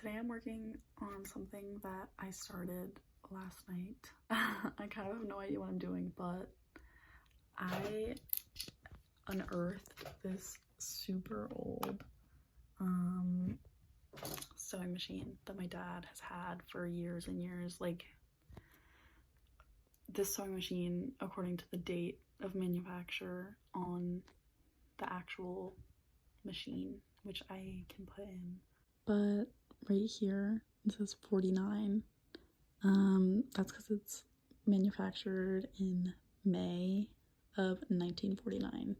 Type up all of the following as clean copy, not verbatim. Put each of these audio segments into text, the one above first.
Today I'm working on something that I started last night. I kind of have no idea what I'm doing, but I unearthed this super old sewing machine that my dad has had for years and years. Like, this sewing machine, according to the date of manufacture on the actual machine, which I can put in, but right here it says 49. That's because it's manufactured in May of 1949.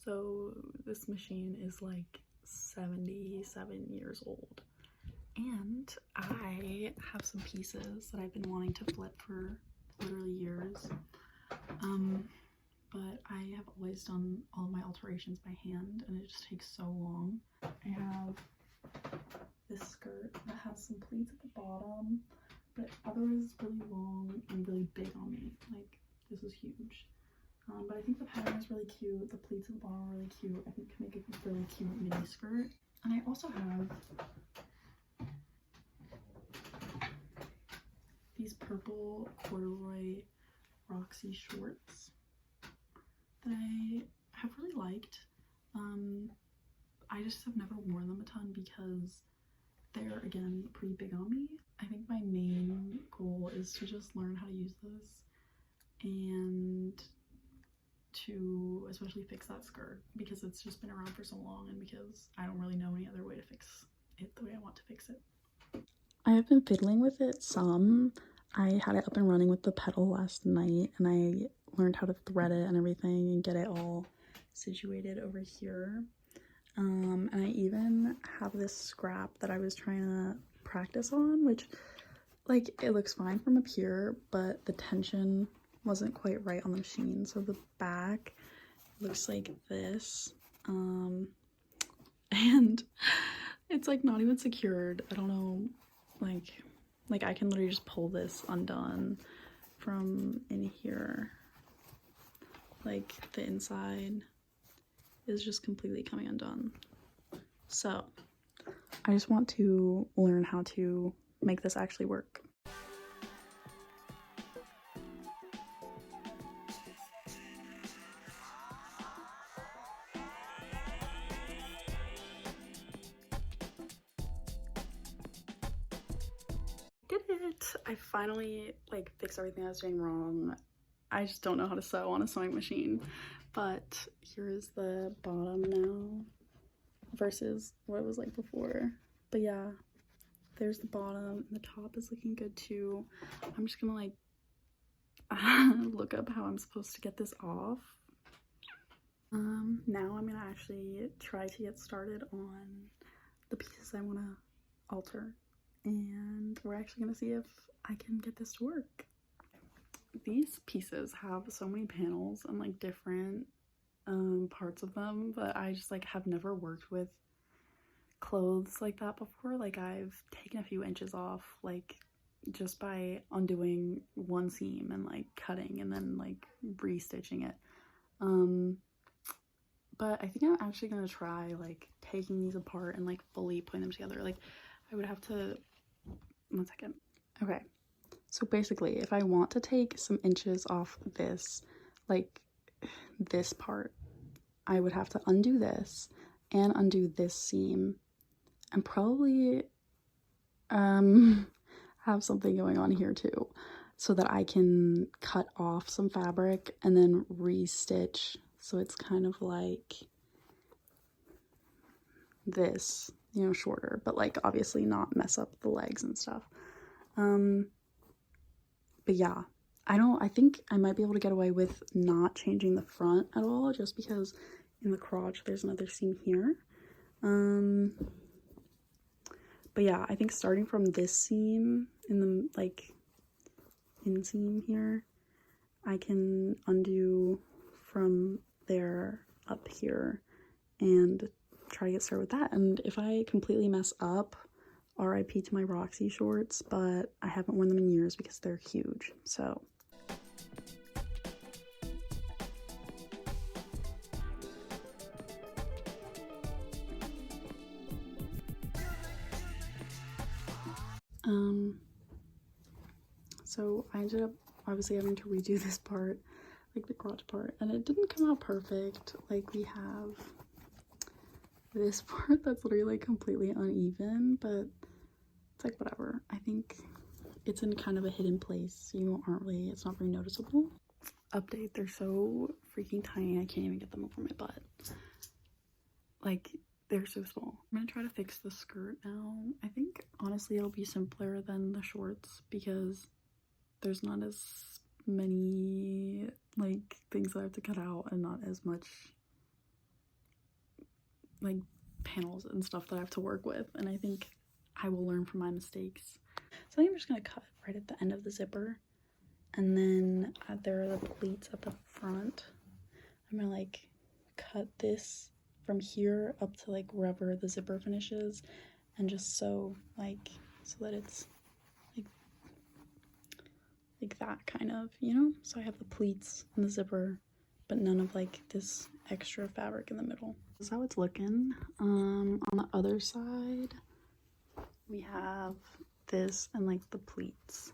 So this machine is like 77 years old, and I have some pieces that I've been wanting to flip for literally years, but I have always done all my alterations by hand and it just takes so long. I have this skirt that has some pleats at the bottom, but otherwise it's really long and really big on me. Like, this is huge. But I think the pattern is really cute. The pleats at the bottom are really cute. I think it can make a really cute mini skirt. And I also have these purple corduroy Roxy shorts that I have really liked. I just have never worn them a ton because they're, again, pretty big on me. I think my main goal is to just learn how to use this and to especially fix that skirt because it's just been around for so long and because I don't really know any other way to fix it the way I want to fix it. I have been fiddling with it some. I had it up and running with the pedal last night and I learned how to thread it and everything and get it all situated over here. And I even have this scrap that I was trying to practice on, which, like, it looks fine from up here, but the tension wasn't quite right on the machine. So the back looks like this, and it's like not even secured. I don't know, like I can literally just pull this undone from in here. Like, the inside is just completely coming undone. So I just want to learn how to make this actually work. Did it! I finally fixed everything I was doing wrong. I just don't know how to sew on a sewing machine. But here's the bottom now versus what it was like before. But yeah, there's the bottom and the top is looking good too. I'm just gonna look up how I'm supposed to get this off. Now I'm gonna actually try to get started on the pieces I want to alter, and we're actually gonna see if I can get this to work. These pieces have so many panels and different parts of them, but I just have never worked with clothes like that before. I've taken a few inches off just by undoing one seam and cutting and then restitching it. But I think I'm actually gonna try taking these apart and fully putting them together. I would have to, 1 second. Okay. So basically, if I want to take some inches off this, this part, I would have to undo this and undo this seam and probably have something going on here too so that I can cut off some fabric and then restitch so it's kind of like this, you know, shorter, but obviously not mess up the legs and stuff. But yeah, I think I might be able to get away with not changing the front at all, just because in the crotch there's another seam here. But yeah, I think starting from this seam in the inseam here, I can undo from there up here and try to get started with that. And if I completely mess up, RIP to my Roxy shorts, but I haven't worn them in years because they're huge, so. So I ended up obviously having to redo this part, like the crotch part, and it didn't come out perfect. Like, we have this part that's literally like completely uneven, but it's like whatever. I think it's in kind of a hidden place, so you aren't really, it's not very noticeable. Update, they're so freaking tiny, I can't even get them over my butt. Like, they're so small. I'm gonna try to fix the skirt now. I think honestly it'll be simpler than the shorts because there's not as many like things that I have to cut out and not as much like panels and stuff that I have to work with, and I think I will learn from my mistakes. So I think I'm just gonna cut right at the end of the zipper, and then there are the pleats at the front. I'm gonna like cut this from here up to like wherever the zipper finishes, and just sew like so that it's like that kind of, you know? So I have the pleats and the zipper, but none of like this extra fabric in the middle. This is how it's looking. On the other side, we have this and like the pleats,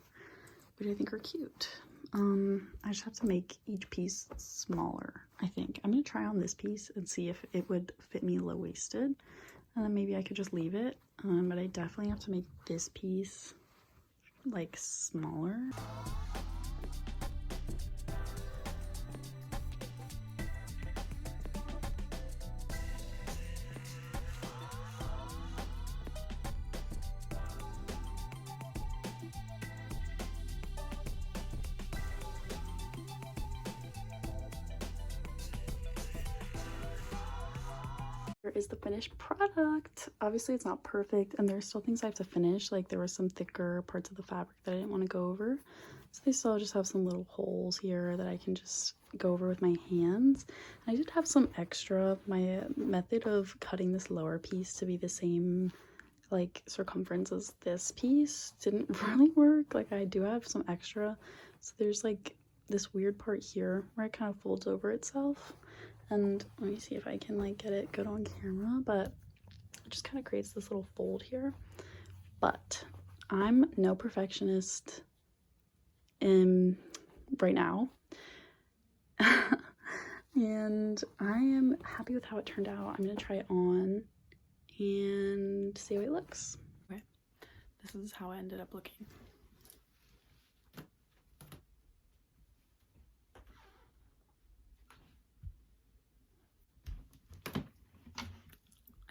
which I think are cute. I just have to make each piece smaller, I think. I'm gonna try on this piece and see if it would fit me low-waisted, and then maybe I could just leave it. But I definitely have to make this piece like smaller. Here is the finished product. Obviously it's not perfect and there's still things I have to finish, like there were some thicker parts of the fabric that I didn't want to go over, so they still just have some little holes here that I can just go over with my hands. I did have some extra. My method of cutting this lower piece to be the same like circumference as this piece didn't really work. Like, I do have some extra, so there's like this weird part here where it kind of folds over itself, and let me see if I can like get it good on camera, but it just kind of creates this little fold here. But I'm no perfectionist right now and I am happy with how it turned out. I'm gonna try it on and see how it looks. Okay, this is how it ended up looking.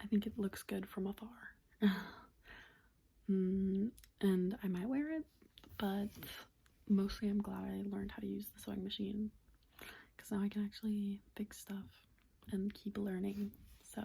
I think it looks good from afar. And I might wear it, but mostly I'm glad I learned how to use the sewing machine, because now I can actually fix stuff and keep learning. So